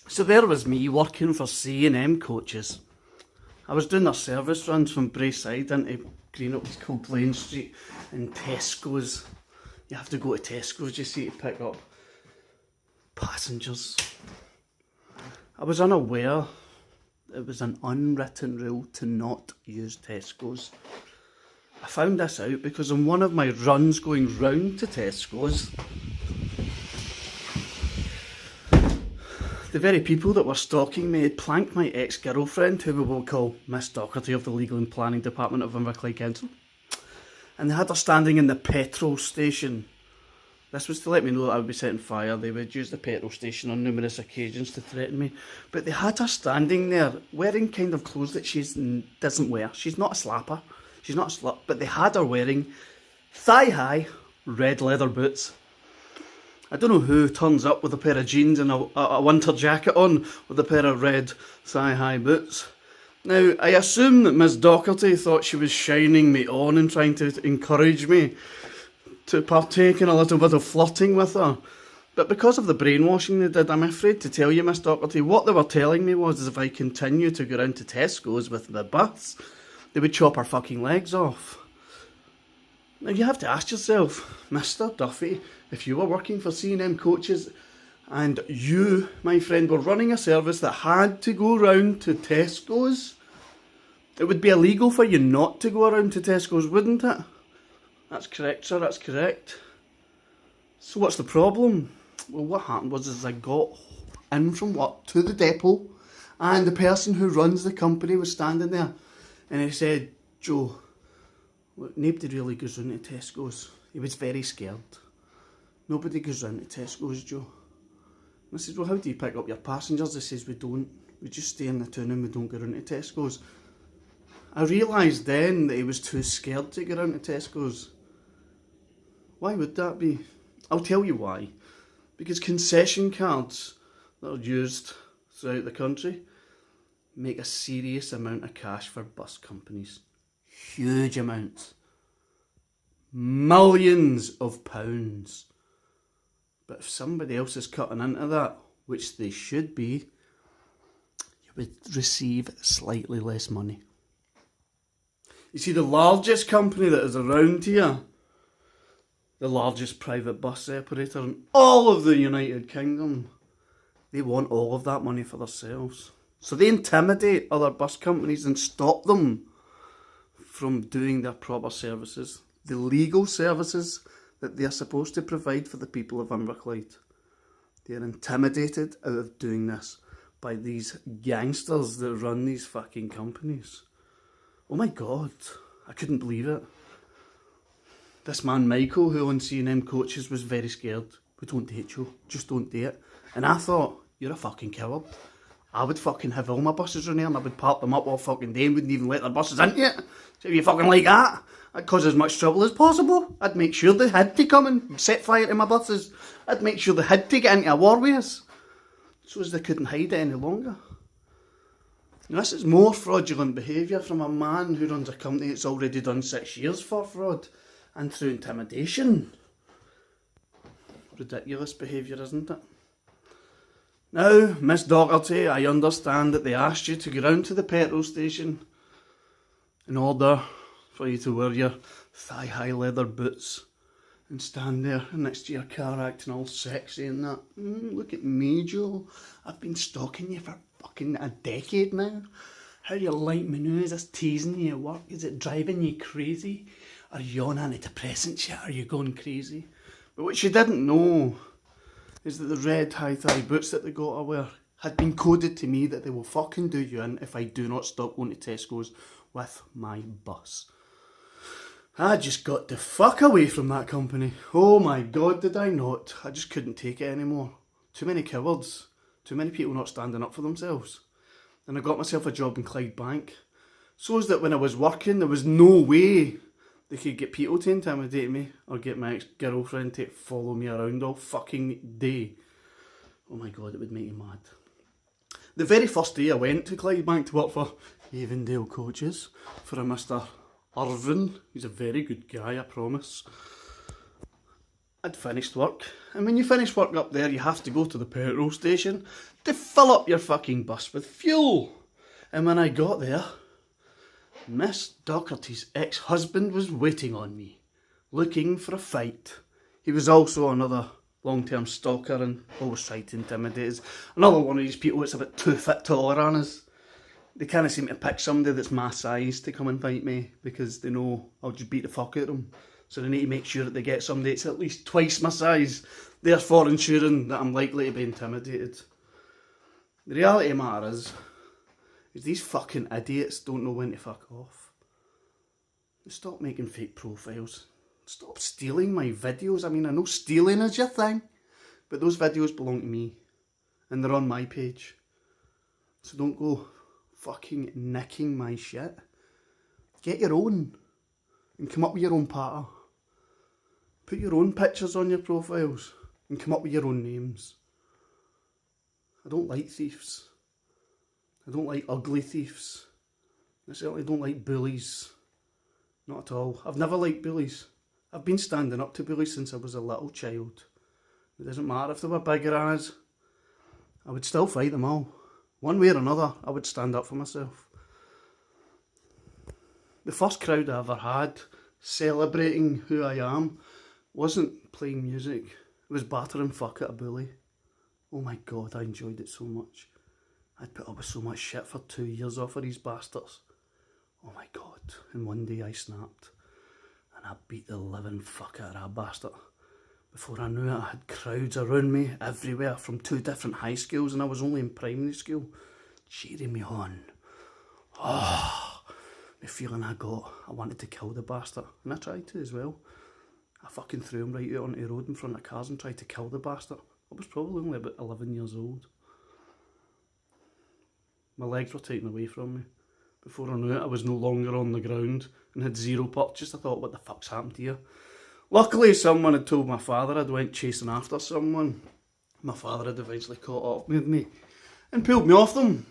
So there was me working for C&M coaches. I was doing their service runs from Braeside into Greenock's Coldplain Street and Tesco's. You have to go to Tesco's, you see, to pick up passengers. I was unaware it was an unwritten rule to not use Tesco's. I found this out because on one of my runs going round to Tesco's, the very people that were stalking me had planked my ex-girlfriend, who we will call Miss Docherty of the Legal and Planning Department of Inverclyde Council. And they had her standing in the petrol station. This was to let me know that I would be setting fire. They would use the petrol station on numerous occasions to threaten me. But they had her standing there, wearing kind of clothes that she doesn't wear. She's not a slapper. She's not a slut. But they had her wearing thigh-high red leather boots. I don't know who turns up with a pair of jeans and a winter jacket on with a pair of red thigh-high boots. Now, I assume that Miss Docherty thought she was shining me on and trying to encourage me to partake in a little bit of flirting with her. But because of the brainwashing they did, I'm afraid to tell you, Miss Docherty, what they were telling me was if I continue to go round to Tesco's with the bus, they would chop her fucking legs off. Now you have to ask yourself, Mr. Duffy, if you were working for C&M coaches and you, my friend, were running a service that had to go round to Tesco's, it would be illegal for you not to go around to Tesco's, wouldn't it? That's correct, sir, that's correct. So what's the problem? Well, what happened was I got in from work to the depot and the person who runs the company was standing there and he said, Joe, look, nobody really goes round to Tesco's. He was very scared. Nobody goes round to Tesco's, Joe. And I said, well, how do you pick up your passengers? He says, we don't. We just stay in the town and we don't go round to Tesco's. I realised then that he was too scared to go round to Tesco's. Why would that be? I'll tell you why. Because concession cards that are used throughout the country make a serious amount of cash for bus companies. Huge amounts. Millions of pounds. But if somebody else is cutting into that, which they should be, you would receive slightly less money. You see, the largest company that is around here, the largest private bus operator in all of the United Kingdom, they want all of that money for themselves. So they intimidate other bus companies and stop them from doing their proper services, the legal services that they are supposed to provide for the people of Inverclyde. They are intimidated out of doing this by these gangsters that run these fucking companies. Oh my God, I couldn't believe it. This man Michael, who owns C&M coaches, was very scared. We don't date you, just don't do it. And I thought, you're a fucking coward. I would fucking have all my buses around here and I would park them up all fucking day and wouldn't even let their buses into it. So if you fucking like that, I'd cause as much trouble as possible. I'd make sure they had to come and set fire to my buses. I'd make sure they had to get into a war with us, so as they couldn't hide it any longer. Now, this is more fraudulent behaviour from a man who runs a company that's already done 6 years for fraud and through intimidation. Ridiculous behaviour, isn't it? Now, Miss Docherty, I understand that they asked you to go round to the petrol station in order for you to wear your thigh-high leather boots and stand there next to your car acting all sexy and that. Look at me, Joe. I've been stalking you for fucking a decade now. How do you like me now? Is this teasing you at work? Is it driving you crazy? Are you on antidepressant shit? Are you going crazy? But what she didn't know is that the red high-thigh boots that they got her wear had been coded to me that they will fucking do you in if I do not stop going to Tesco's with my bus. I just got the fuck away from that company. Oh my God, did I not? I just couldn't take it anymore. Too many cowards. Too many people not standing up for themselves. And I got myself a job in Clydebank. So is that when I was working, there was no way they could get people to intimidate me or get my ex-girlfriend to follow me around all fucking day. Oh my God, it would make you mad. The very first day I went to Clydebank to work for Avondale Coaches for a Mr. Irvin. He's a very good guy, I promise. I'd finished work, and when you finish work up there, you have to go to the petrol station to fill up your fucking bus with fuel. And when I got there, Miss Docherty's ex-husband was waiting on me, looking for a fight. He was also another long-term stalker and always tried to intimidate us. Another one of these people that's a bit too fit to holler on us. They kind of seem to pick somebody that's my size to come and fight me because they know I'll just beat the fuck out of them. So they need to make sure that they get somebody that's at least twice my size, therefore ensuring that I'm likely to be intimidated. The reality of the matter is these fucking idiots don't know when to fuck off. Stop making fake profiles. Stop stealing my videos. I mean, I know stealing is your thing, but those videos belong to me and they're on my page. So don't go fucking nicking my shit. Get your own and come up with your own patter. Put your own pictures on your profiles and come up with your own names. I don't like thieves. I don't like ugly thieves. I certainly don't like bullies. Not at all. I've never liked bullies. I've been standing up to bullies since I was a little child. It doesn't matter if they were bigger than us. I would still fight them all. One way or another, I would stand up for myself. The first crowd I ever had celebrating who I am wasn't playing music. It was battering fuck at a bully. Oh my god, I enjoyed it so much. I'd put up with so much shit for 2 years off of these bastards. Oh my god. And one day I snapped. And I beat the living fuck out of that bastard. Before I knew it, I had crowds around me everywhere from 2 different high schools, and I was only in primary school, cheering me on. Oh, the feeling I got, I wanted to kill the bastard, and I tried to as well. I fucking threw him right out onto the road in front of cars and tried to kill the bastard. I was probably only about 11 years old. My legs were taken away from me. Before I knew it, I was no longer on the ground and had zero purchase. I thought, what the fuck's happened here? Luckily, someone had told my father I'd went chasing after someone. My father had eventually caught up with me and pulled me off them.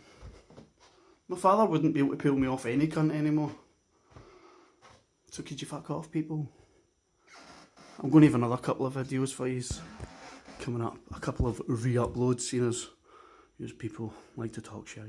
My father wouldn't be able to pull me off any cunt anymore. So could you fuck off, people? I'm going to have another couple of videos for you coming up. A couple of re-uploads, seeing as people like to talk shit.